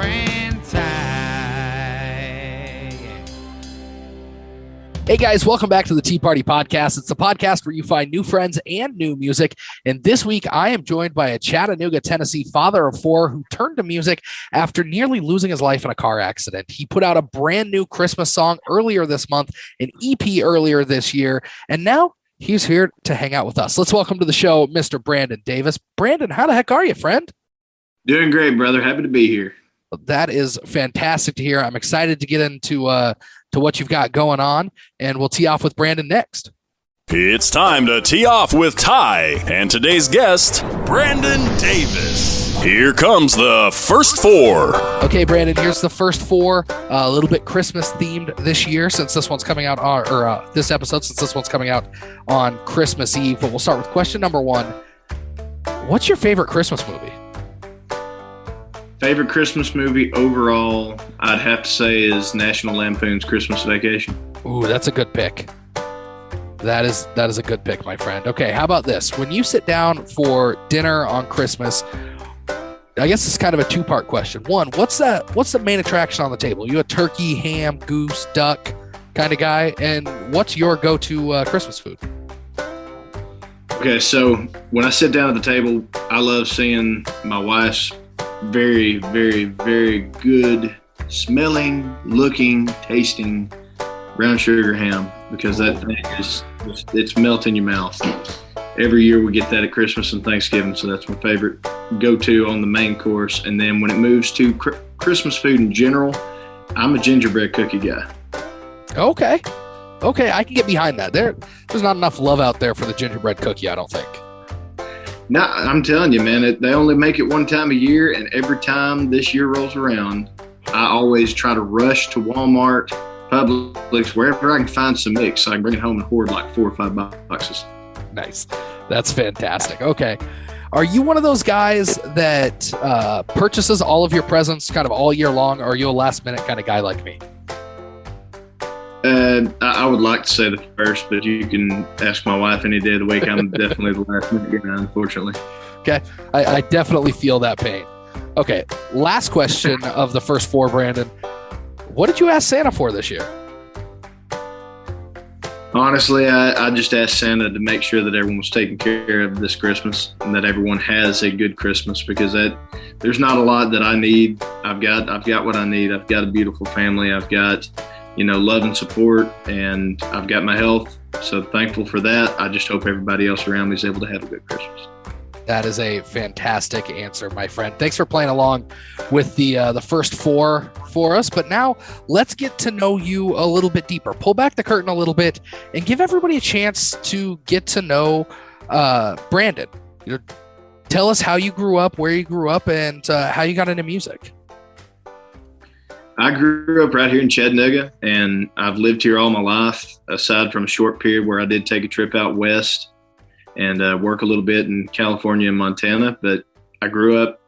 friend Ty. Hey guys, welcome back to the Tea Party Podcast. It's the podcast where you find new friends and new music. And this week I am joined by a Chattanooga, Tennessee father of four who turned to music after nearly losing his life in a car accident. He put out a brand new Christmas song earlier this month, an EP earlier this year, and now he's here to hang out with us. Let's welcome to the show, Mr. Brandon Davis. Brandon, how the heck are you, friend? Doing great, brother. Happy to be here. That is fantastic to hear. I'm excited to get into to what you've got going on, and we'll tee off with Brandon next. It's time to tee off with Ty and today's guest, Brandon Davis. Here comes the first four. Okay, Brandon, here's the first four. A little bit Christmas themed this year since this one's coming out on, this episode since this one's coming out on Christmas Eve. But we'll start with question number one. What's your favorite Christmas movie? Favorite Christmas movie overall, I'd have to say, is National Lampoon's Christmas Vacation. Ooh, that's a good pick. That is a good pick, my friend. Okay, how about this? When you sit down for dinner on Christmas, I guess it's kind of a two-part question. One, what's the main attraction on the table? You a turkey, ham, goose, duck kind of guy? And what's your go-to Christmas food? Okay, so when I sit down at the table, I love seeing my wife's very, very, very good smelling, looking, tasting brown sugar ham, because that thing it's melt in your mouth. Every year we get that at Christmas and Thanksgiving, so that's my favorite go-to on the main course. And then when it moves to Christmas food in general, I'm a gingerbread cookie guy. Okay, I can get behind that. There's not enough love out there for the gingerbread cookie, I don't think. No, I'm telling you, man, they only make it one time a year, and every time this year rolls around, I always try to rush to Walmart, Publix, wherever I can find some mix so I can bring it home and hoard like 4 or 5 boxes. Nice. That's fantastic. Okay. Are you one of those guys that purchases all of your presents kind of all year long, or are you a last minute kind of guy like me? I would like to say the first, but you can ask my wife any day of the week. I'm definitely the last minute guy, unfortunately. Okay. I definitely feel that pain. Okay. Last question of the first four, Brandon. What did you ask Santa for this year? Honestly, I just asked Santa to make sure that everyone was taken care of this Christmas and that everyone has a good Christmas, because there's not a lot that I need. I've got what I need. I've got a beautiful family. I've got love and support, and I've got my health. So thankful for that. I just hope everybody else around me is able to have a good Christmas. That is a fantastic answer, my friend. Thanks for playing along with the first four for us. But now let's get to know you a little bit deeper. Pull back the curtain a little bit and give everybody a chance to get to know Brandon. Tell us how you grew up, where you grew up, and how you got into music. I grew up right here in Chattanooga, and I've lived here all my life, aside from a short period where I did take a trip out west and work a little bit in California and Montana. But I grew up,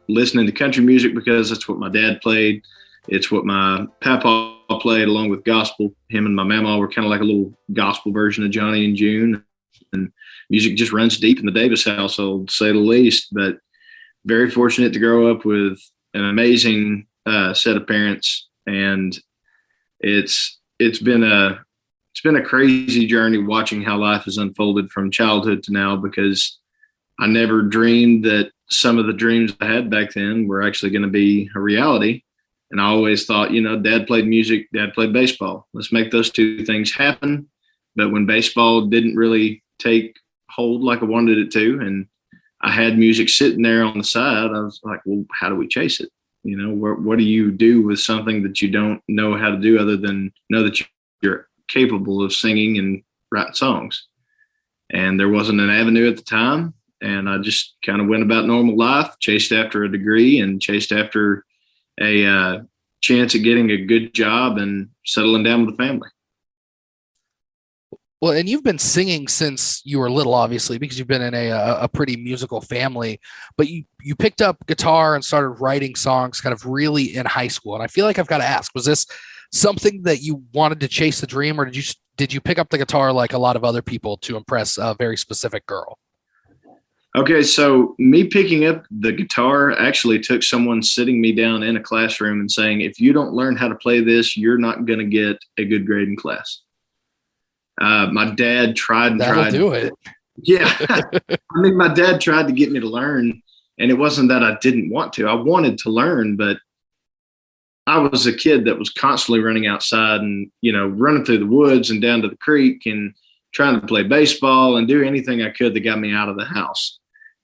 listening to country music because that's what my dad played. It's what my papa played along with gospel. Him and my mama were kind of like a little gospel version of Johnny and June. And music just runs deep in the Davis household, to say the least. But very fortunate to grow up with an amazing set of parents, and it's been a crazy journey watching how life has unfolded from childhood to now, because I never dreamed that some of the dreams I had back then were actually going to be a reality. And I always thought, dad played music, dad played baseball. Let's make those two things happen. But when baseball didn't really take hold like I wanted it to, and I had music sitting there on the side, I was like, well, how do we chase it? What do you do with something that you don't know how to do other than know that you're capable of singing and writing songs? And there wasn't an avenue at the time. And I just kind of went about normal life, chased after a degree and chased after a chance at getting a good job and settling down with a family. Well, and you've been singing since you were little, obviously, because you've been in a pretty musical family, but you picked up guitar and started writing songs kind of really in high school. And I feel like I've got to ask, was this something that you wanted to chase the dream, or did you pick up the guitar like a lot of other people to impress a very specific girl? Okay, so me picking up the guitar actually took someone sitting me down in a classroom and saying, if you don't learn how to play this, you're not going to get a good grade in class. My dad tried. That'll do it. Yeah. I mean, my dad tried to get me to learn, and it wasn't that I didn't want to. I wanted to learn, but I was a kid that was constantly running outside and, running through the woods and down to the creek and trying to play baseball and do anything I could that got me out of the house.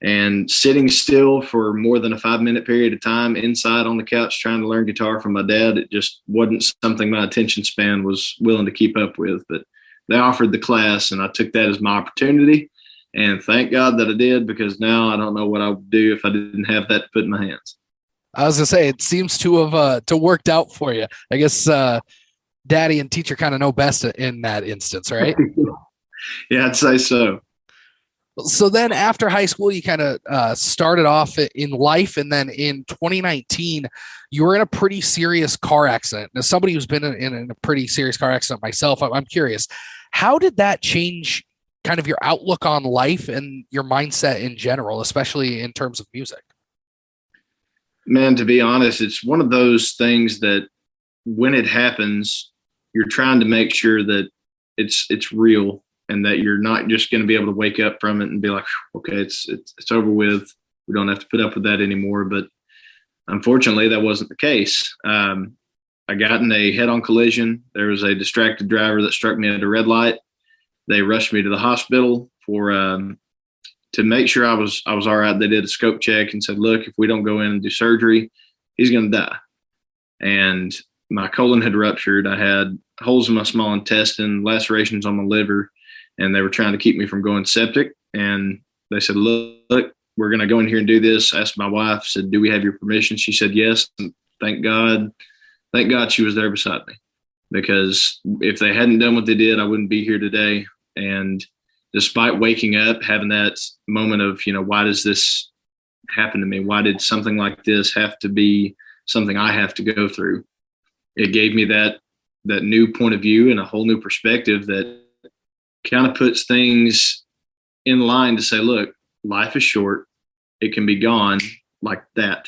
And sitting still for more than a 5-minute period of time inside on the couch trying to learn guitar from my dad, it just wasn't something my attention span was willing to keep up with. But they offered the class, and I took that as my opportunity. And thank God that I did, because now I don't know what I would do if I didn't have that to put in my hands. I was gonna say, it seems to have worked out for you. I guess daddy and teacher kind of know best in that instance, right? Yeah, I'd say so. So then after high school, you kind of started off in life. And then in 2019, you were in a pretty serious car accident. Now, somebody who's been in a pretty serious car accident myself, I'm curious, how did that change kind of your outlook on life and your mindset in general, especially in terms of music? Man, to be honest, it's one of those things that when it happens, you're trying to make sure that it's real, and that you're not just going to be able to wake up from it and be like, okay, it's over with. We don't have to put up with that anymore. But unfortunately, that wasn't the case. I got in a head-on collision. There was a distracted driver that struck me at a red light. They rushed me to the hospital to make sure I was all right. They did a scope check and said, look, if we don't go in and do surgery, he's going to die. And my colon had ruptured. I had holes in my small intestine, lacerations on my liver, and they were trying to keep me from going septic. And they said, look, we're going to go in here and do this. I asked my wife, said, do we have your permission? She said, yes. And thank God she was there beside me, because if they hadn't done what they did, I wouldn't be here today. And despite waking up, having that moment of, why does this happen to me? Why did something like this have to be something I have to go through? It gave me that new point of view and a whole new perspective that kind of puts things in line to say, look, life is short. It can be gone like that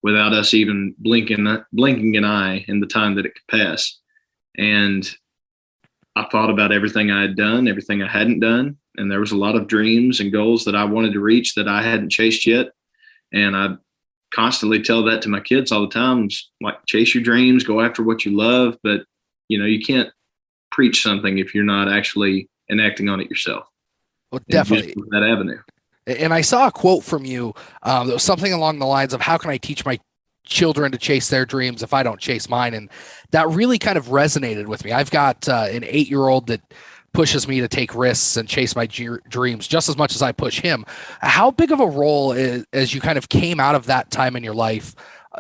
without us even blinking an eye in the time that it could pass. And I thought about everything I had done, everything I hadn't done. And there was a lot of dreams and goals that I wanted to reach that I hadn't chased yet. And I constantly tell that to my kids all the time. It's like, chase your dreams, go after what you love. But, you can't preach something if you're not actually enacting on it yourself. Well, definitely that avenue. And I saw a quote from you that was something along the lines of, how can I teach my children to chase their dreams if I don't chase mine? And that really kind of resonated with me. I've got an 8-year-old that pushes me to take risks and chase my dreams just as much as I push him. How big of a role, as you kind of came out of that time in your life,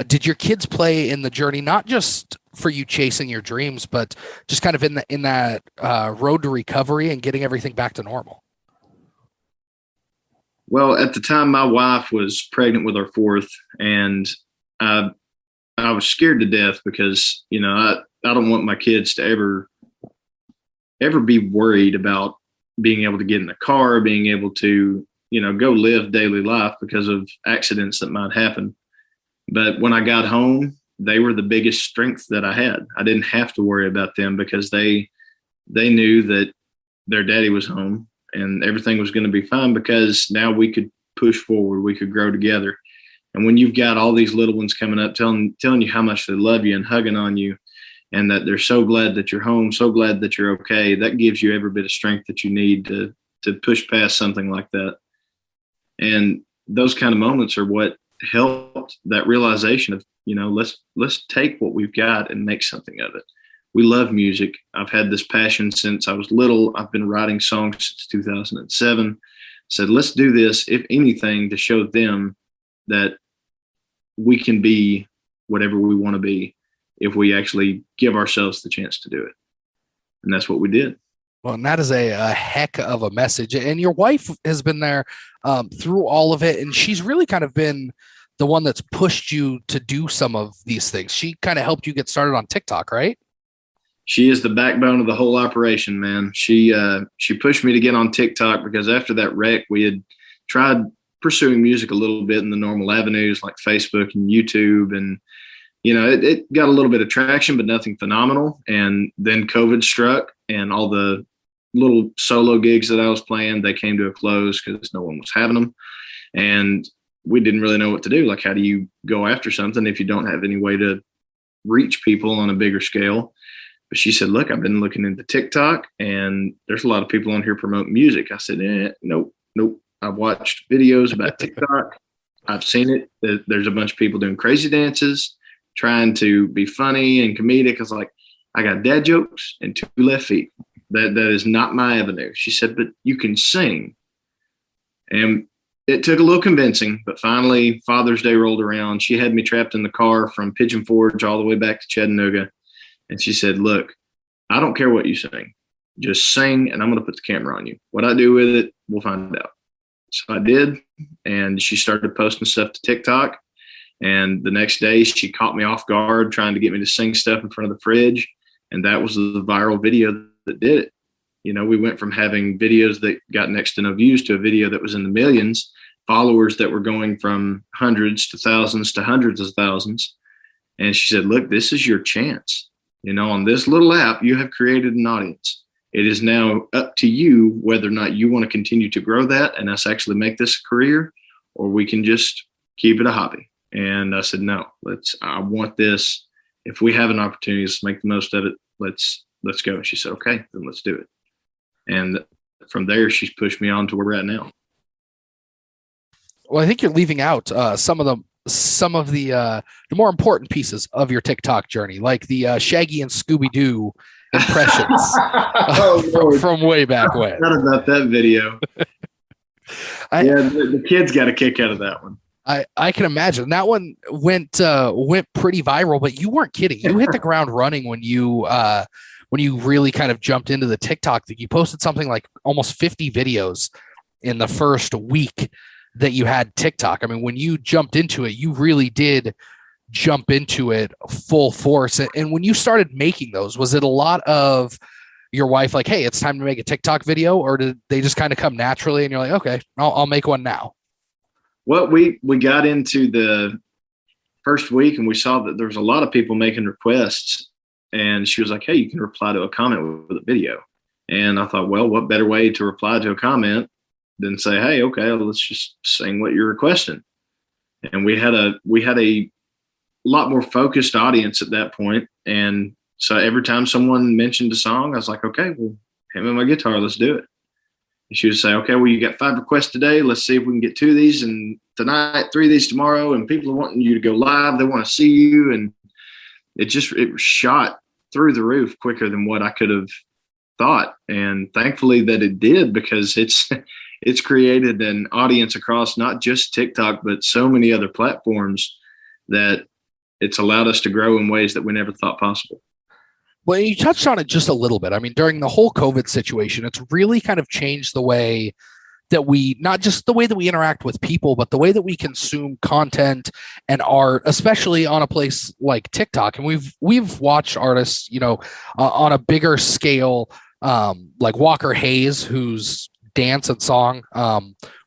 did your kids play in the journey, not just for you chasing your dreams, but just kind of in that road to recovery and getting everything back to normal? Well, at the time, my wife was pregnant with our fourth, and I was scared to death because, I don't want my kids to ever be worried about being able to get in the car, being able to, go live daily life because of accidents that might happen. But when I got home, they were the biggest strength that I had. I didn't have to worry about them because they knew that their daddy was home and everything was going to be fine, because now we could push forward, we could grow together. And when you've got all these little ones coming up, telling you how much they love you and hugging on you, and that they're so glad that you're home, so glad that you're okay, that gives you every bit of strength that you need to push past something like that. And those kind of moments are what helped that realization of, let's take what we've got and make something of it. We love music. I've had this passion since I was little. I've been writing songs since 2007. Said, let's do this, if anything, to show them that we can be whatever we want to be if we actually give ourselves the chance to do it. And that's what we did. Well, and that is a heck of a message. And your wife has been there through all of it. And she's really kind of been the one that's pushed you to do some of these things. She kind of helped you get started on TikTok, right? She is the backbone of the whole operation, man. She pushed me to get on TikTok because after that wreck, we had tried pursuing music a little bit in the normal avenues like Facebook and YouTube. And, it got a little bit of traction, but nothing phenomenal. And then COVID struck, and all the little solo gigs that I was playing, they came to a close because no one was having them. And we didn't really know what to do. Like, how do you go after something if you don't have any way to reach people on a bigger scale? But she said, look, I've been looking into TikTok, and there's a lot of people on here promoting music. I said, nope. I've watched videos about TikTok. I've seen it. There's a bunch of people doing crazy dances, trying to be funny and comedic. I was like, I got dad jokes and 2 left feet. That is not my avenue. She said, but you can sing. And it took a little convincing, but finally Father's Day rolled around. She had me trapped in the car from Pigeon Forge all the way back to Chattanooga. And she said, look, I don't care what you sing. Just sing, and I'm going to put the camera on you. What I do with it, we'll find out. So I did, and she started posting stuff to TikTok. And the next day she caught me off guard trying to get me to sing stuff in front of the fridge. And that was the viral video that did it. We went from having videos that got next to no views to a video that was in the millions, followers that were going from hundreds to thousands to hundreds of thousands. And she said, look, this is your chance. On this little app, you have created an audience. It is now up to you whether or not you want to continue to grow that and us actually make this a career, or we can just keep it a hobby. And I said, no, I want this. If we have an opportunity to make the most of it, let's go. And she said, okay, then let's do it. And from there, she's pushed me on to where we're at now. Well, I think you're leaving out some of the more important pieces of your TikTok journey, like the Shaggy and Scooby-Doo impressions from way back when. I forgot about that video. The kids got a kick out of that one. I can imagine that one went pretty viral, but you weren't kidding. You hit the ground running when you really kind of jumped into the TikTok. That you posted something like almost 50 videos in the first week that you had TikTok. I mean, when you jumped into it, you really did jump into it full force. And when you started making those, was it a lot of your wife like, hey, it's time to make a TikTok video, or did they just kind of come naturally and you're like, okay, I'll make one now? Well, we got into the first week and we saw that there was a lot of people making requests, and she was like, hey, you can reply to a comment with a video. And I thought, well, what better way to reply to a comment than say, hey, okay, let's just sing what you're requesting. And we had a lot more focused audience at that point. And so every time someone mentioned a song, I was like, okay, well, hand me my guitar, let's do it. And she would say, okay, well, you got 5 requests today. Let's see if we can get 2 of these and tonight, 3 of these tomorrow. And people are wanting you to go live. They want to see you. And it shot through the roof quicker than what I could have thought. And thankfully that it did, because it's created an audience across not just TikTok, but so many other platforms that it's allowed us to grow in ways that we never thought possible. Well, you touched on it just a little bit. I mean, during the whole COVID situation, it's really kind of changed the way that not just the way that we interact with people, but the way that we consume content and art, especially on a place like TikTok. And we've watched artists, on a bigger scale, like Walker Hayes, whose dance and song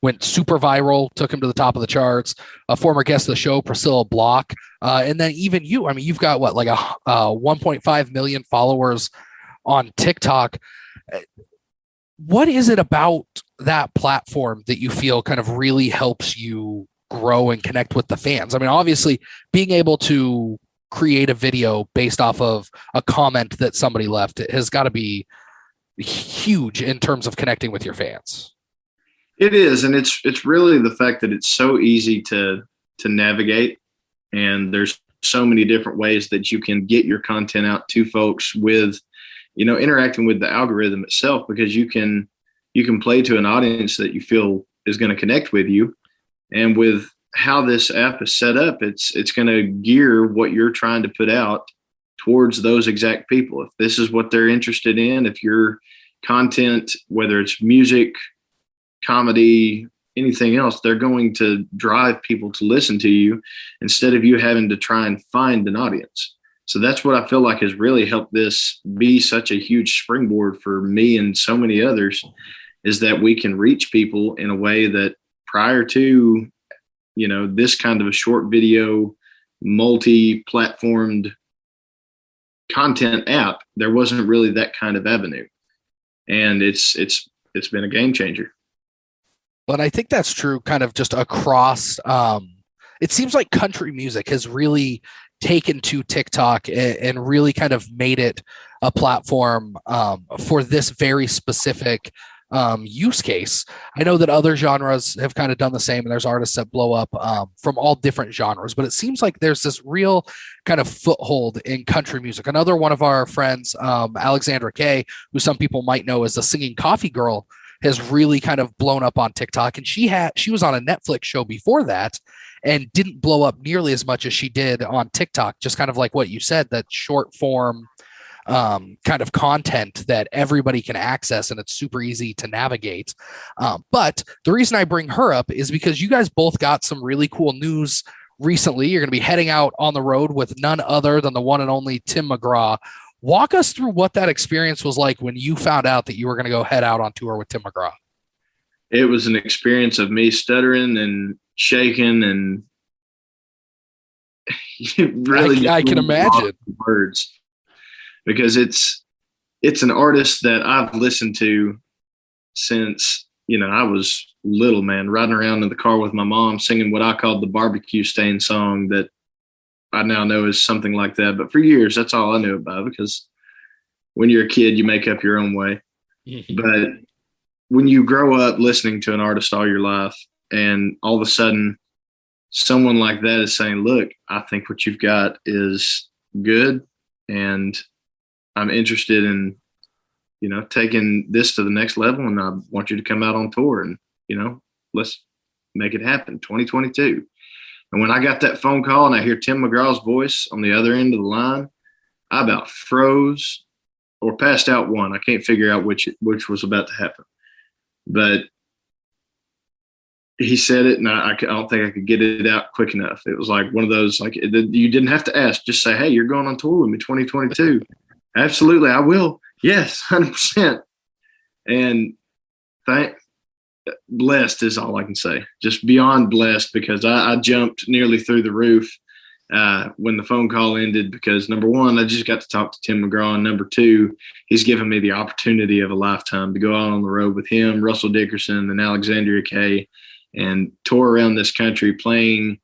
went super viral, took him to the top of the charts. A former guest of the show, Priscilla Block, and then even you. I mean, you've got 1.5 million followers on TikTok. What is it about that platform that you feel kind of really helps you grow and connect with the fans? I mean, obviously, being able to create a video based off of a comment that somebody left, it has got to be huge in terms of connecting with your fans. It is, and it's really the fact that it's so easy to navigate, and there's so many different ways that you can get your content out to folks with, interacting with the algorithm itself, because you can play to an audience that you feel is going to connect with you. And with how this app is set up, it's going to gear what you're trying to put out towards those exact people. If this is what they're interested in, if your content, whether it's music, comedy, anything else, they're going to drive people to listen to you instead of you having to try and find an audience. So that's what I feel like has really helped this be such a huge springboard for me and so many others, is that we can reach people in a way that prior to, this kind of a short video, multi-platformed content app, there wasn't really that kind of avenue. And it's been a game changer. Well, and I think that's true kind of just across, it seems like country music has really taken to TikTok and really kind of made it a platform for this very specific use case. I know that other genres have kind of done the same, and there's artists that blow up from all different genres, but it seems like there's this real kind of foothold in country music. Another one of our friends, Alexandra Kay, who some people might know as the Singing Coffee Girl, has really kind of blown up on TikTok. And she was on a Netflix show before that and didn't blow up nearly as much as she did on TikTok. Just kind of like what you said, that short form kind of content that everybody can access, and it's super easy to navigate. But the reason I bring her up is because you guys both got some really cool news recently. You're going to be heading out on the road with none other than the one and only Tim McGraw. Walk us through what that experience was like when you found out that you were going to go head out on tour with Tim McGraw. It was an experience of me stuttering and shaking, and really, I can imagine words, because it's an artist that I've listened to since, I was little, man, riding around in the car with my mom singing what I called the barbecue stain song that I now know is something like that. But for years, that's all I knew about, because when you're a kid, you make up your own way. But when you grow up listening to an artist all your life, and all of a sudden someone like that is saying, look, I think what you've got is good, and I'm interested in, taking this to the next level, and I want you to come out on tour, and, let's make it happen. 2022. And when I got that phone call and I hear Tim McGraw's voice on the other end of the line, I about froze or passed out one. I can't figure out which was about to happen. But he said it, and I don't think I could get it out quick enough. It was like one of those, like, you didn't have to ask. Just say, hey, you're going on tour with me 2022. Absolutely, I will. Yes, 100%. And blessed is all I can say. Just beyond blessed, because I jumped nearly through the roof when the phone call ended, because number one, I just got to talk to Tim McGraw, and number two, he's given me the opportunity of a lifetime to go out on the road with him, Russell Dickerson, and Alexandria Kay, and tour around this country playing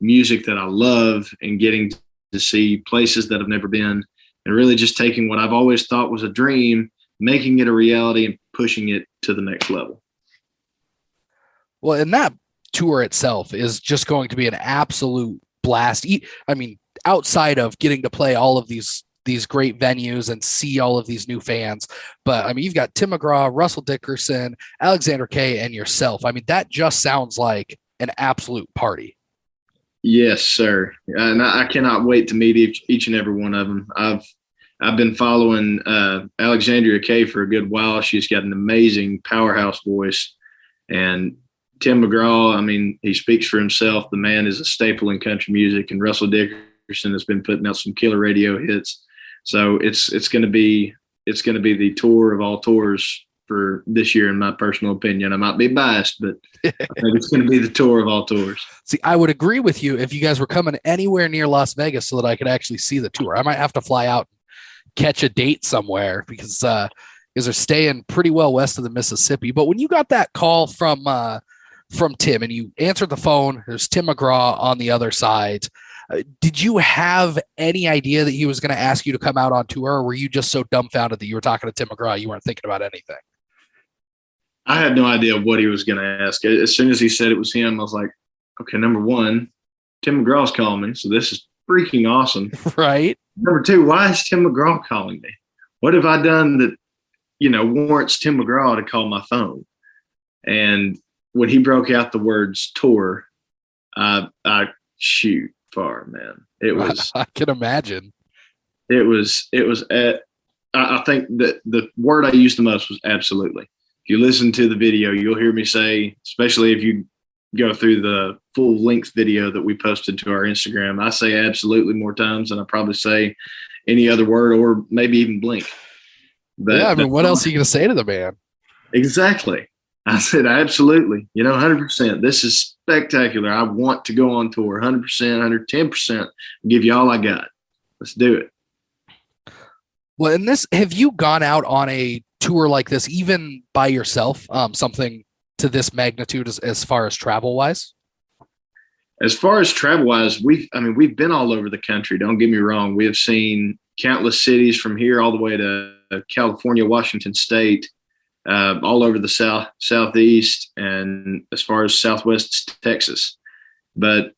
music that I love, and getting to see places that I've never been, and really just taking what I've always thought was a dream, making it a reality, and pushing it to the next level. Well, and that tour itself is just going to be an absolute blast. I mean, outside of getting to play all of these great venues and see all of these new fans, but I mean, you've got Tim McGraw, Russell Dickerson, Alexander Kay, and yourself. I mean, that just sounds like an absolute party. Yes, sir. And I cannot wait to meet each and every one of them. I've been following Alexandria Kay for a good while. She's got an amazing powerhouse voice, and Tim McGraw, I mean, he speaks for himself. The man is a staple in country music, and Russell Dickerson has been putting out some killer radio hits. So it's going to be the tour of all tours for this year, in my personal opinion. I might be biased, but I think it's going to be the tour of all tours. See, I would agree with you if you guys were coming anywhere near Las Vegas so that I could actually see the tour. I might have to fly out and catch a date somewhere, because they're staying pretty well west of the Mississippi. But when you got that call from Tim and you answered the phone, there's Tim McGraw on the other side. Did you have any idea that he was going to ask you to come out on tour, or were you just so dumbfounded that you were talking to Tim McGraw, you weren't thinking about anything? I had no idea what he was going to ask. As soon as he said it was him, I was like, okay, number one, Tim McGraw's calling me, so this is freaking awesome. Right. Number two, why is Tim McGraw calling me? What have I done that, warrants Tim McGraw to call my phone? And when he broke out the words tour, I shoot far, man. It was. I can imagine. It was. I think that the word I used the most was absolutely. If you listen to the video, you'll hear me say, especially if you go through the full length video that we posted to our Instagram, I say absolutely more times than I probably say any other word, or maybe even blink. But, yeah, I mean, what else are you going to say to the man? Exactly. I said, absolutely. 100%. This is spectacular. I want to go on tour 100%, 110%. Give you all I got. Let's do it. Well, have you gone out on a tour like this, even by yourself, something to this magnitude as far as travel wise? As far as travel wise, we've been all over the country. Don't get me wrong. We have seen countless cities from here all the way to California, Washington State, all over the southeast, and as far as southwest Texas. But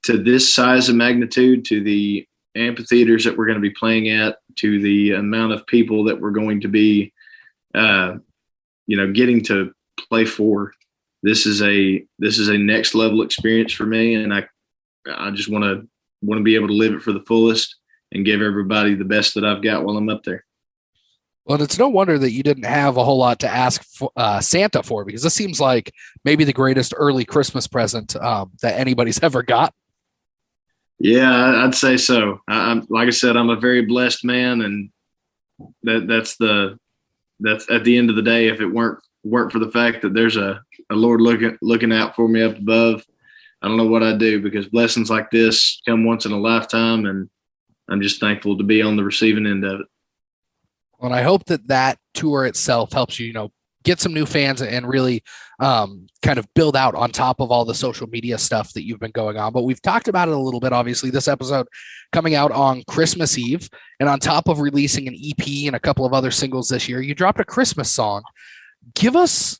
to this size of magnitude, to the amphitheaters that we're going to be playing at, to the amount of people that we're going to be, getting to play for, this is a next level experience for me, and I just want to be able to live it for the fullest and give everybody the best that I've got while I'm up there. Well, it's no wonder that you didn't have a whole lot to ask Santa for, because this seems like maybe the greatest early Christmas present that anybody's ever got. Yeah, I'd say so. Like I said, I'm a very blessed man, and that's at the end of the day. If it weren't for the fact that there's a Lord looking out for me up above, I don't know what I'd do, because blessings like this come once in a lifetime, and I'm just thankful to be on the receiving end of it. Well, I hope that tour itself helps you, get some new fans and really kind of build out on top of all the social media stuff that you've been going on. But we've talked about it a little bit. Obviously, this episode coming out on Christmas Eve, and on top of releasing an EP and a couple of other singles this year, you dropped a Christmas song. Give us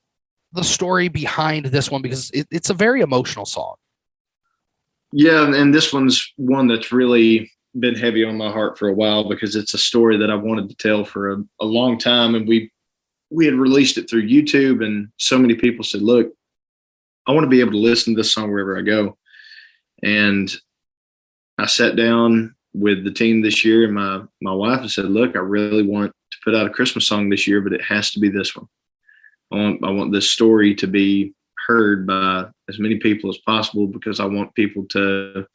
the story behind this one, because it's a very emotional song. Yeah, and this one's one that's really been heavy on my heart for a while, because it's a story that I wanted to tell for a long time. And we had released it through YouTube, and so many people said, look, I want to be able to listen to this song wherever I go. And I sat down with the team this year and my wife and said, look, I really want to put out a Christmas song this year, but it has to be this one. I want this story to be heard by as many people as possible, because I want people to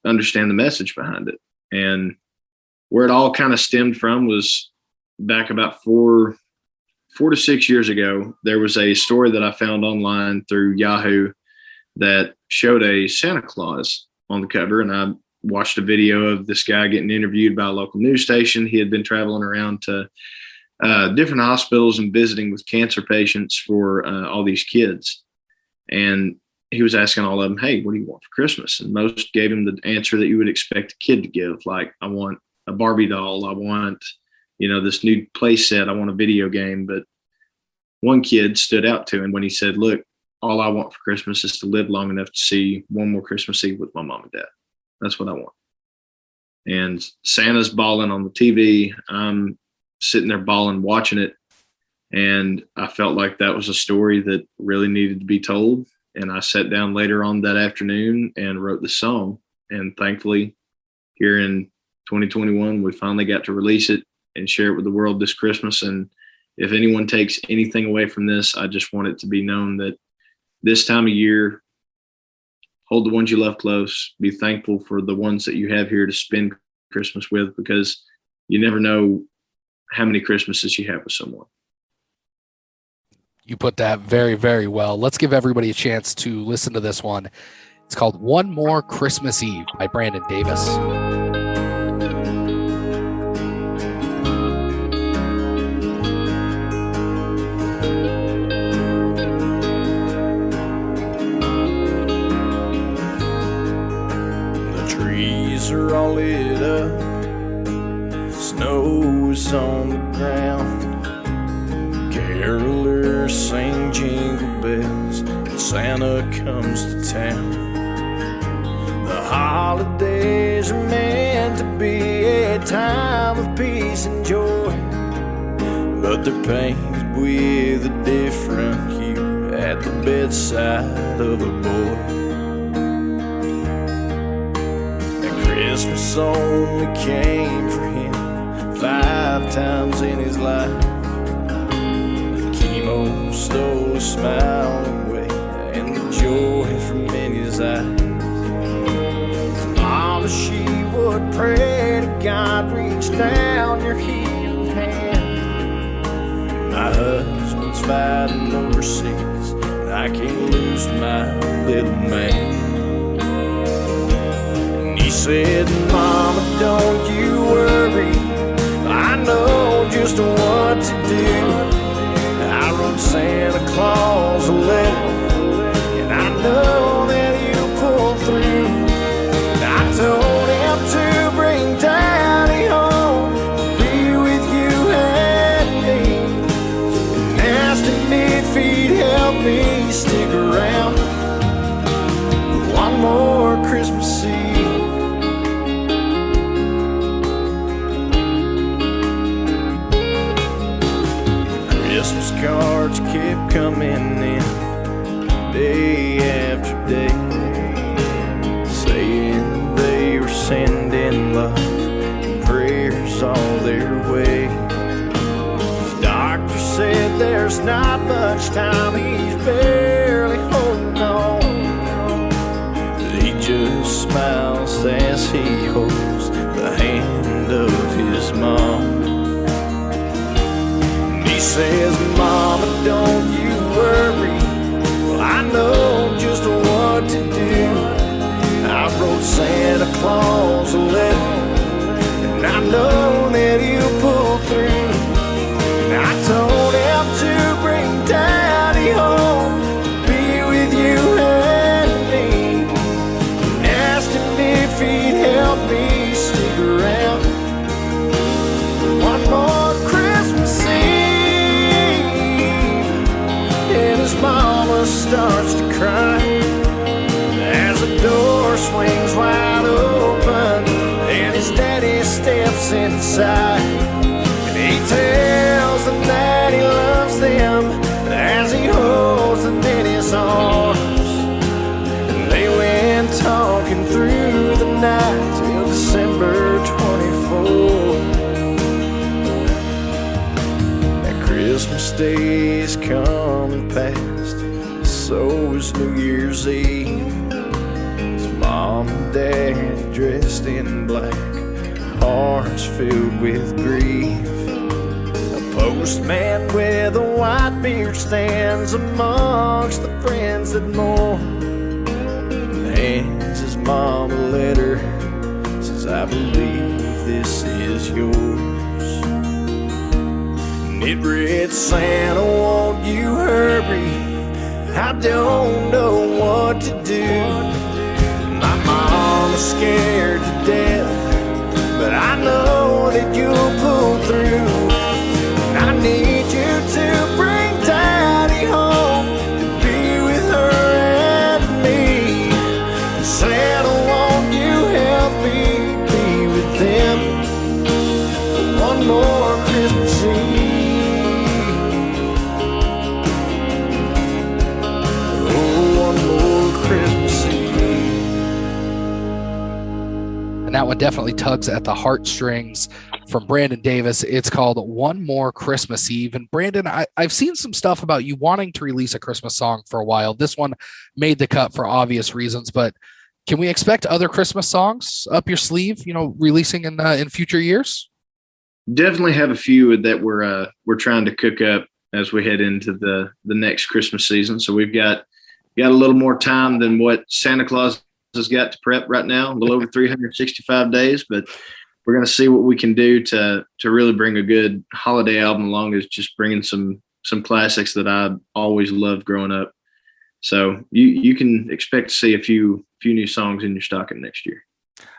understand the message behind it. And where it all kind of stemmed from was back about 4 to 6 years ago. There was a story that I found online through Yahoo that showed a Santa Claus on the cover, and I watched a video of this guy getting interviewed by a local news station. He had been traveling around to different hospitals and visiting with cancer patients for all these kids. And he was asking all of them, hey, what do you want for Christmas? And most gave him the answer that you would expect a kid to give. Like, I want a Barbie doll. I want, this new play set. I want a video game. But one kid stood out to him when he said, look, all I want for Christmas is to live long enough to see one more Christmas Eve with my mom and dad. That's what I want. And Santa's bawling on the TV. I'm sitting there bawling, watching it. And I felt like that was a story that really needed to be told. And I sat down later on that afternoon and wrote the song. And thankfully, here in 2021, we finally got to release it and share it with the world this Christmas. And if anyone takes anything away from this, I just want it to be known that this time of year, hold the ones you love close. Be thankful for the ones that you have here to spend Christmas with, because you never know how many Christmases you have with someone. You put that very, very well. Let's give everybody a chance to listen to this one. It's called One More Christmas Eve by Brandon Davis. The trees are all lit up, snow's on the ground. Carolers sing jingle bells, Santa comes to town. The holidays are meant to be a time of peace and joy, but they're painted with a different hue at the bedside of a boy. And Christmas only came for him 5 times in his life. Chemo stole a smile away and the joy from in his eyes. His mama, she would pray to God, reach down your healing hand. My husband's fighting overseas, and I can't lose my little man. And he said, Mama, don't you worry, I know just what to do. I wrote Santa Claus a letter, and I know that he'll pull through. I told him to bring Daddy home, be with you and me, and asked him if he'd help me stick around for one more Christmas Eve. Christmas cards kept coming in day after day, saying they were sending love and prayers all their way. The doctor said there's not much time, he's barely holding on, but he just smiles as he holds the hand of his mom. He says, Mama, don't you worry, well, I know just what to do. I wrote Santa Claus a letter, and I know that he'll pull through. And I told him to bring Daddy home, be with you and me, and asked him if he'd help me stick around one more Christmas Eve. Mama starts to cry as the door swings wide open and his daddy steps inside, and he tells them that he loves them as he holds them in his arms. And they went talking through the night till December 24th. That Christmas Day is coming past, so is New Year's Eve. His mom and dad dressed in black, hearts filled with grief. A postman with a white beard stands amongst the friends that mourn, hands his mom a letter, says, I believe this is yours. And it read, Santa, won't you hurry? I don't know what to do. My mama's scared to death, but I know that you'll pull through. And I need you to bring Daddy home to be with her and me. Santa, won't you help me be with them for one more Christmas Eve? And that one definitely tugs at the heartstrings from Brandon Davis. It's called One More Christmas Eve. And Brandon, I've seen some stuff about you wanting to release a Christmas song for a while. This one made the cut for obvious reasons, but can we expect other Christmas songs up your sleeve, releasing in future years? Definitely have a few that we're trying to cook up as we head into the next Christmas season. So we've got a little more time than what Santa Claus has got to prep right now, a little over 365 days, but we're going to see what we can do to really bring a good holiday album along, as just bringing some classics that I always loved growing up. So you can expect to see a few new songs in your stocking next year.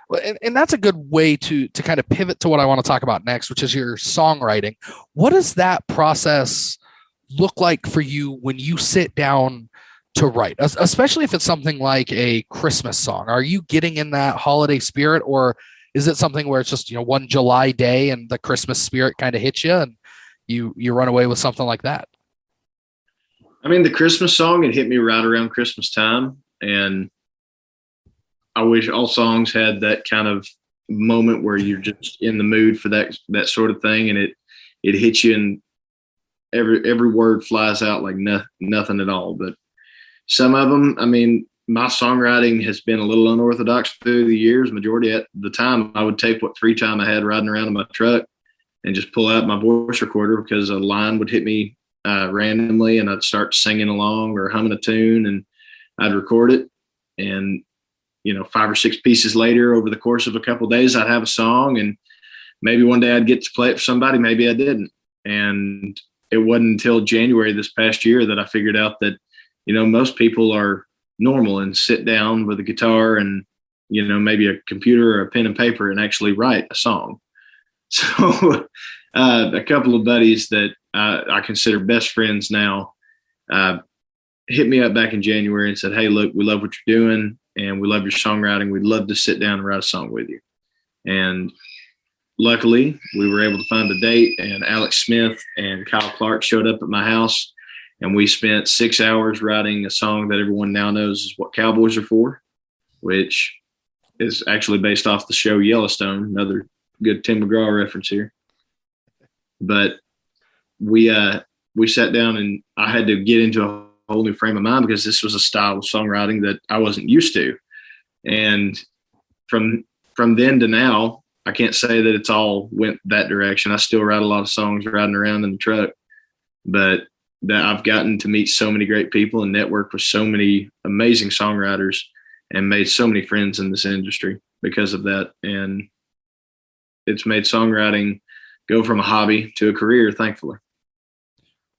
Well, and that's a good way to kind of pivot to what I want to talk about next, which is your songwriting. What does that process look like for you when you sit down to write, especially if it's something like a Christmas song? Are you getting in that holiday spirit, or is it something where it's just, one July day and the Christmas spirit kind of hits you and you run away with something like that? I mean, the Christmas song, it hit me right around Christmas time, and I wish all songs had that kind of moment where you're just in the mood for that sort of thing, and it hits you and every word flies out like nothing at all. But some of them, I mean, my songwriting has been a little unorthodox through the years. Majority of the time, I would take what free time I had riding around in my truck and just pull out my voice recorder, because a line would hit me randomly, and I'd start singing along or humming a tune, and I'd record it. And, 5 or 6 pieces later, over the course of a couple of days, I'd have a song, and maybe one day I'd get to play it for somebody. Maybe I didn't. And it wasn't until January this past year that I figured out that, most people are normal and sit down with a guitar and, maybe a computer or a pen and paper and actually write a song. So a couple of buddies that I consider best friends now hit me up back in January and said, "Hey, look, we love what you're doing and we love your songwriting. We'd love to sit down and write a song with you." And luckily, we were able to find a date, and Alex Smith and Kyle Clark showed up at my house, and we spent 6 hours writing a song that everyone now knows is What Cowboys Are For, which is actually based off the show Yellowstone, another good Tim McGraw reference here. But we sat down, and I had to get into a whole new frame of mind because this was a style of songwriting that I wasn't used to. And from then to now, I can't say that it's all went that direction. I still write a lot of songs riding around in the truck, but that I've gotten to meet so many great people and network with so many amazing songwriters and made so many friends in this industry because of that. And it's made songwriting go from a hobby to a career, thankfully.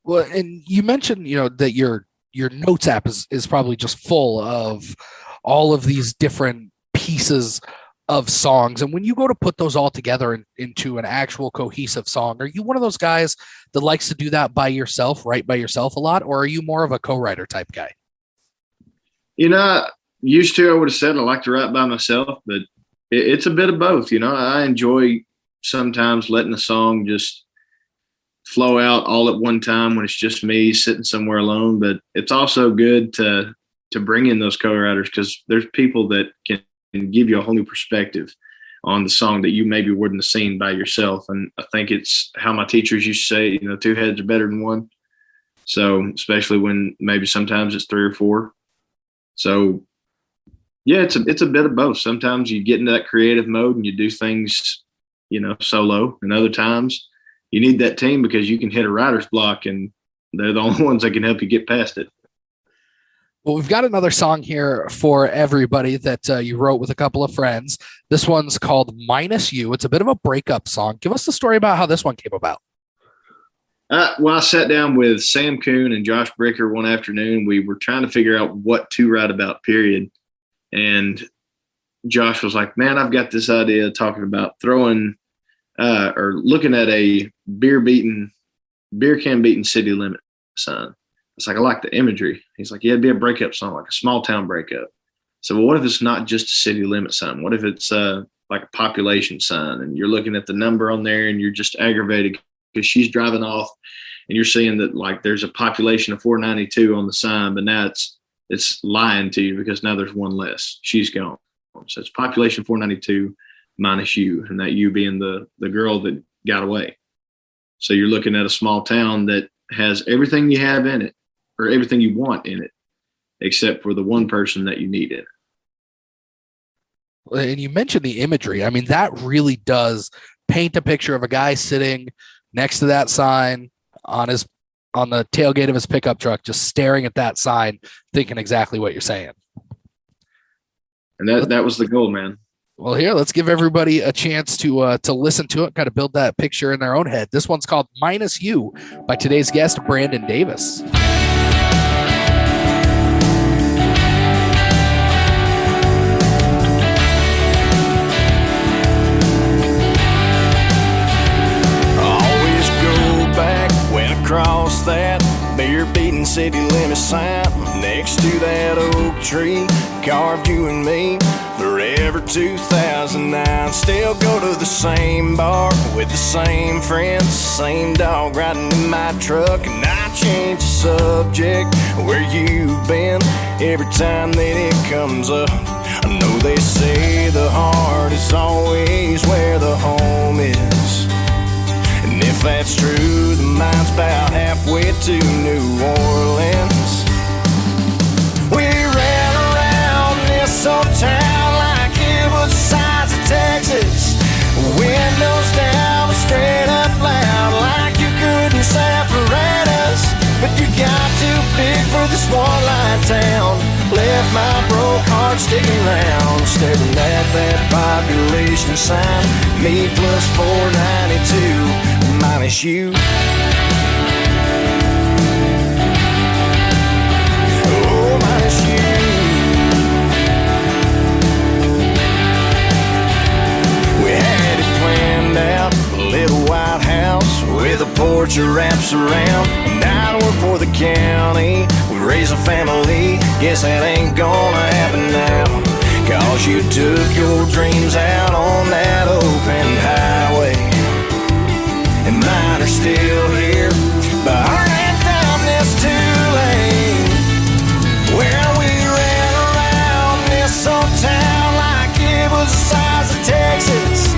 Well, and you mentioned, that your notes app is probably just full of all of these different pieces of songs. And when you go to put those all together into an actual cohesive song, are you one of those guys that likes to do that by yourself, write by yourself a lot? Or are you more of a co-writer type guy? Used to, I would have said I like to write by myself, but it's a bit of both. I enjoy sometimes letting a song just flow out all at one time when it's just me sitting somewhere alone. But it's also good to bring in those co-writers, because there's people that can give you a whole new perspective on the song that you maybe wouldn't have seen by yourself. And I think it's how my teachers used to say, 2 heads are better than one. So especially when maybe sometimes it's 3 or 4. So yeah, it's a bit of both. Sometimes you get into that creative mode and you do things, solo, and other times you need that team because you can hit a writer's block and they're the only ones that can help you get past it. Well, we've got another song here for everybody that you wrote with a couple of friends. This one's called Minus You. It's a bit of a breakup song. Give us the story about how this one came about. Well, I sat down with Sam Kuhn and Josh Bricker one afternoon. We were trying to figure out what to write about, period. And Josh was like, "Man, I've got this idea talking about throwing or looking at a beer can beaten city limit sign." It's like, "I like the imagery." He's like, "Yeah, it'd be a breakup song, like a small town breakup." So, well, what if it's not just a city limit sign? What if it's like a population sign, and you're looking at the number on there and you're just aggravated because she's driving off and you're seeing that like there's a population of 492 on the sign, but now it's lying to you because now there's one less. She's gone. So it's population 492 minus you, and that you being the girl that got away. So you're looking at a small town that has everything you have in it, or everything you want in it, except for the one person that you need in it. And you mentioned the imagery. I mean, that really does paint a picture of a guy sitting next to that sign on the tailgate of his pickup truck, just staring at that sign, thinking exactly what you're saying. And that was the goal, man. Well, here, let's give everybody a chance to listen to it, kind of build that picture in their own head. This one's called Minus You by today's guest, Brandon Davis. Across that beer-beaten city limit sign, next to that oak tree, carved you and me, forever 2009. Still go to the same bar with the same friends, same dog riding in my truck, and I change the subject where you've been every time that it comes up. I know they say the heart is always where the home is. And if that's true, the mine's about halfway to New Orleans. We ran around this old town like it was the size of Texas. Windows down, straight up loud, like you couldn't separate us. card sticking round, staring at that population sign. Me plus 492 minus you. Oh, minus you. We had it planned out, a little white house with a porch that wraps around. And I'd work for the county, we raise a family. Guess that ain't gonna happen now, 'cause you took your dreams out on that open highway. And mine are still here, burning down this two-lane. Where we ran around this old town like it was the size of Texas.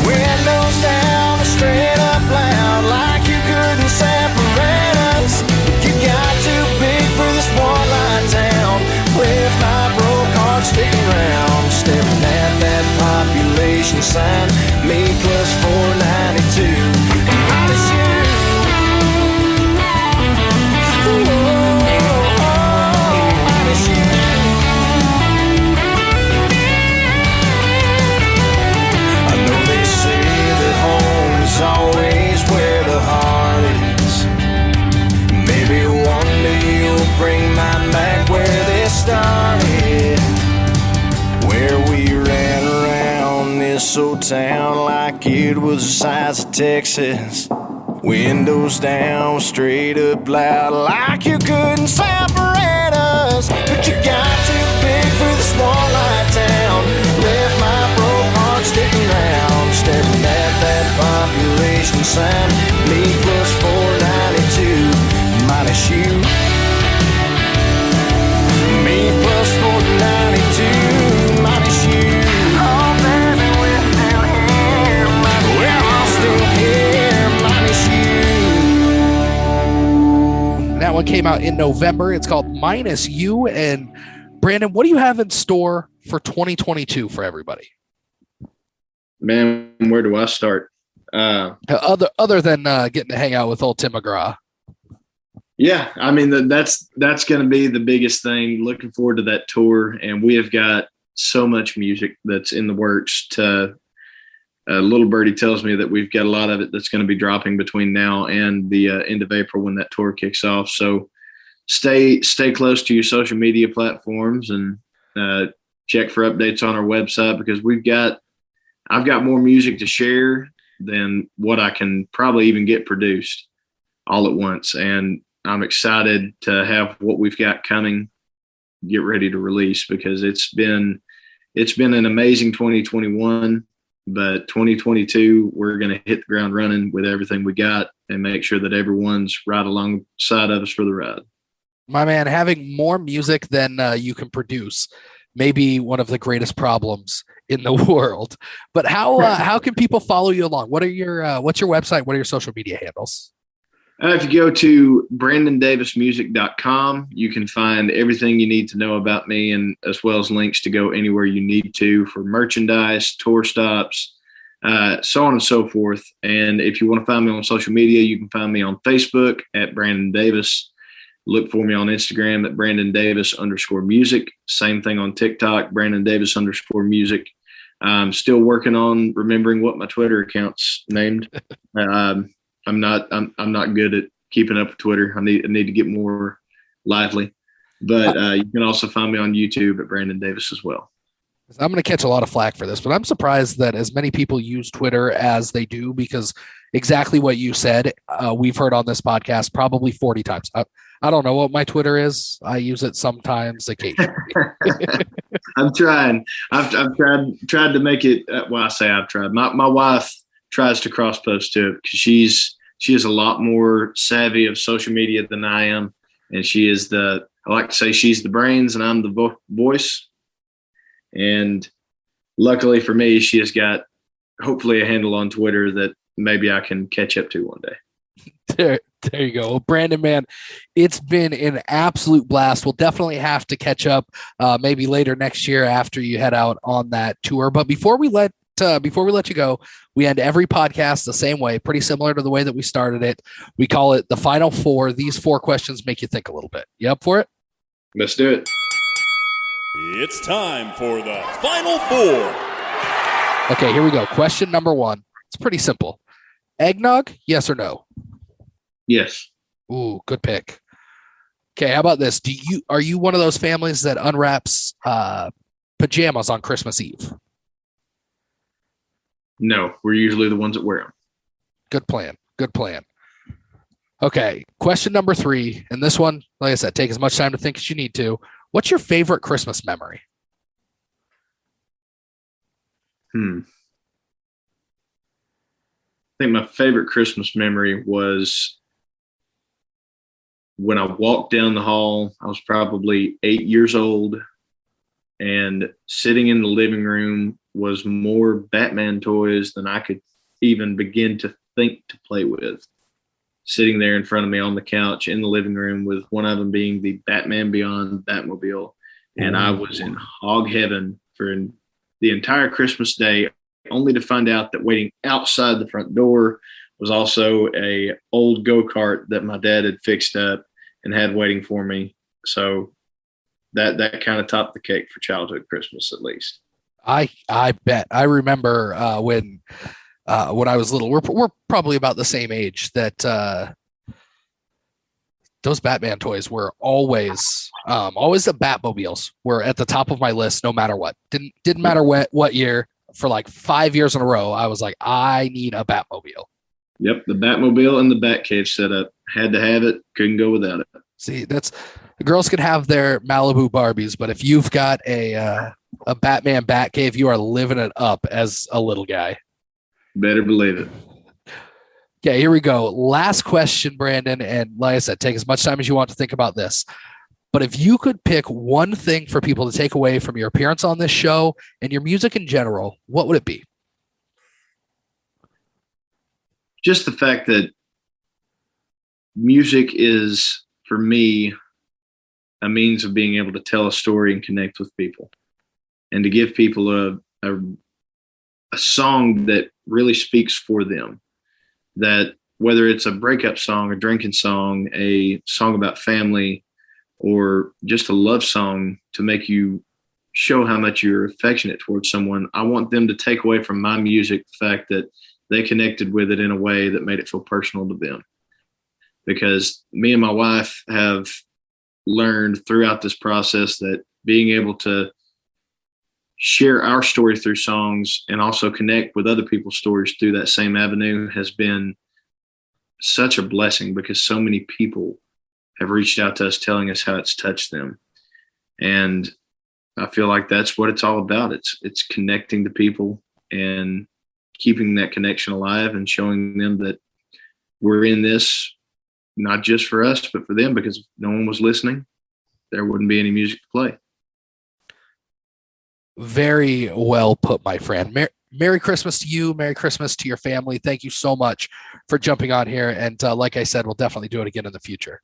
Windows down, straight up loud, like you couldn't separate us. You got too big for this one-line town. With my broke heart sticking around, staring at that population sign. Me plus 492 minus you. Minus you. I know they say that home is always where the heart is. Maybe one day you'll bring mine back where they started. Where we ran around this old town like it was the size of Texas. Windows down, straight up loud, like you couldn't separate us. But you got too big for this one-light town. Left my broke heart sticking around, staring at that population sign. Me plus 492 minus you. Me plus 492 minus you. Oh baby, we're still here. We're all still here minus you. That one came out in November. It's called Minus You. And Brandon, what do you have in store for 2022 for everybody? Man, where do I start? Other than getting to hang out with old Tim McGraw. Yeah, I mean, that's going to be the biggest thing. Looking forward to that tour. And we have got so much music that's in the works. Little Birdie tells me that we've got a lot of it that's going to be dropping between now and the end of April when that tour kicks off. So stay close to your social media platforms and check for updates on our website, because I've got more music to share than what I can probably even get produced all at once. And I'm excited to have what we've got coming, get ready to release, because it's been an amazing 2021, but 2022, we're going to hit the ground running with everything we got and make sure that everyone's right alongside of us for the ride. My man, having more music than you can produce may be one of the greatest problems in the world. But how can people follow you along? What's your website? What are your social media handles? If you go to BrandonDavisMusic.com, you can find everything you need to know about me, and as well as links to go anywhere you need to for merchandise, tour stops, so on and so forth. And if you want to find me on social media, you can find me on Facebook at Brandon Davis. Look for me on Instagram at Brandon Davis_music. Same thing on TikTok, Brandon Davis_music. I'm still working on remembering what my Twitter account's named. I'm not good at keeping up with Twitter. I need to get more lively. But you can also find me on YouTube at Brandon Davis as well. I'm going to catch a lot of flack for this, but I'm surprised that as many people use Twitter as they do, because exactly what you said, we've heard on this podcast probably 40 times. I don't know what my Twitter is. I use it sometimes, occasionally. I'm trying. I've tried to make it. Well, I say I've tried. My wife tries to cross post to it because she is a lot more savvy of social media than I am, and I like to say she's the brains and I'm the voice. And luckily for me, she has got hopefully a handle on Twitter that maybe I can catch up to one day. There you go. Well, Brandon, man, it's been an absolute blast. We'll definitely have to catch up maybe later next year after you head out on that tour. But before we let you go, we end every podcast the same way, pretty similar to the way that we started it. We call it the Final 4. These 4 questions make you think a little bit. You up for it? Let's do it. It's time for the Final Four. Okay, here we go. Question number one. It's pretty simple. Eggnog, yes or no? Yes. Ooh, good pick. Okay, how about this? Are you one of those families that unwraps pajamas on Christmas Eve? No, we're usually the ones that wear them. Good plan. Good plan. Okay, question number three. And this one, like I said, take as much time to think as you need to. What's your favorite Christmas memory? I think my favorite Christmas memory was when I walked down the hall. I was probably 8 years old, and sitting in the living room was more Batman toys than I could even begin to think to play with. Sitting there in front of me on the couch in the living room, with one of them being the Batman Beyond Batmobile. And I was in hog heaven for the entire Christmas day, only to find out that waiting outside the front door was also a old go-kart that my dad had fixed up and had waiting for me. So that kind of topped the cake for childhood Christmas, at least. I bet. I remember when I was little. We're probably about the same age. That those Batman toys were always the Batmobiles were at the top of my list, no matter what. Didn't matter what year. For like 5 years in a row, I was like, I need a Batmobile. Yep, the Batmobile and the Batcave setup. Had to have it. Couldn't go without it. See, the girls can have their Malibu Barbies, but if you've got a Batman Batcave, you are living it up as a little guy. Better believe it. Okay, here we go. Last question, Brandon. And like I said, take as much time as you want to think about this. But if you could pick one thing for people to take away from your appearance on this show and your music in general, what would it be? Just the fact that music is, for me, a means of being able to tell a story and connect with people, and to give people a song that really speaks for them. That whether it's a breakup song, a drinking song, a song about family, or just a love song to make you show how much you're affectionate towards someone, I want them to take away from my music the fact that they connected with it in a way that made it feel personal to them. Because me and my wife have learned throughout this process that being able to share our story through songs and also connect with other people's stories through that same avenue has been such a blessing, because so many people have reached out to us telling us how it's touched them. And I feel like that's what it's all about. It's connecting to people and keeping that connection alive and showing them that we're in this not just for us, but for them, because if no one was listening, there wouldn't be any music to play. Very well put, my friend. Merry Christmas to you. Merry Christmas to your family. Thank you so much for jumping on here. And like I said, we'll definitely do it again in the future.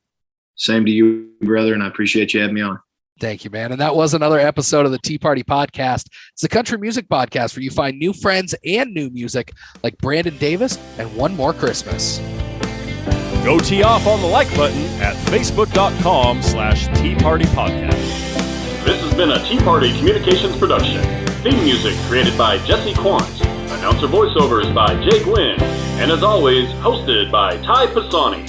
Same to you, brother, and I appreciate you having me on. Thank you, man. And that was another episode of the Tea Party Podcast. It's a country music podcast where you find new friends and new music like Brandon Davis and One More Christmas. Go tee off on the like button at facebook.com/Tea Party Podcast. This has been a Tea Party Communications production. Theme music created by Jesse Quandt. Announcer voiceovers by Gwinn. And as always, hosted by Pisani.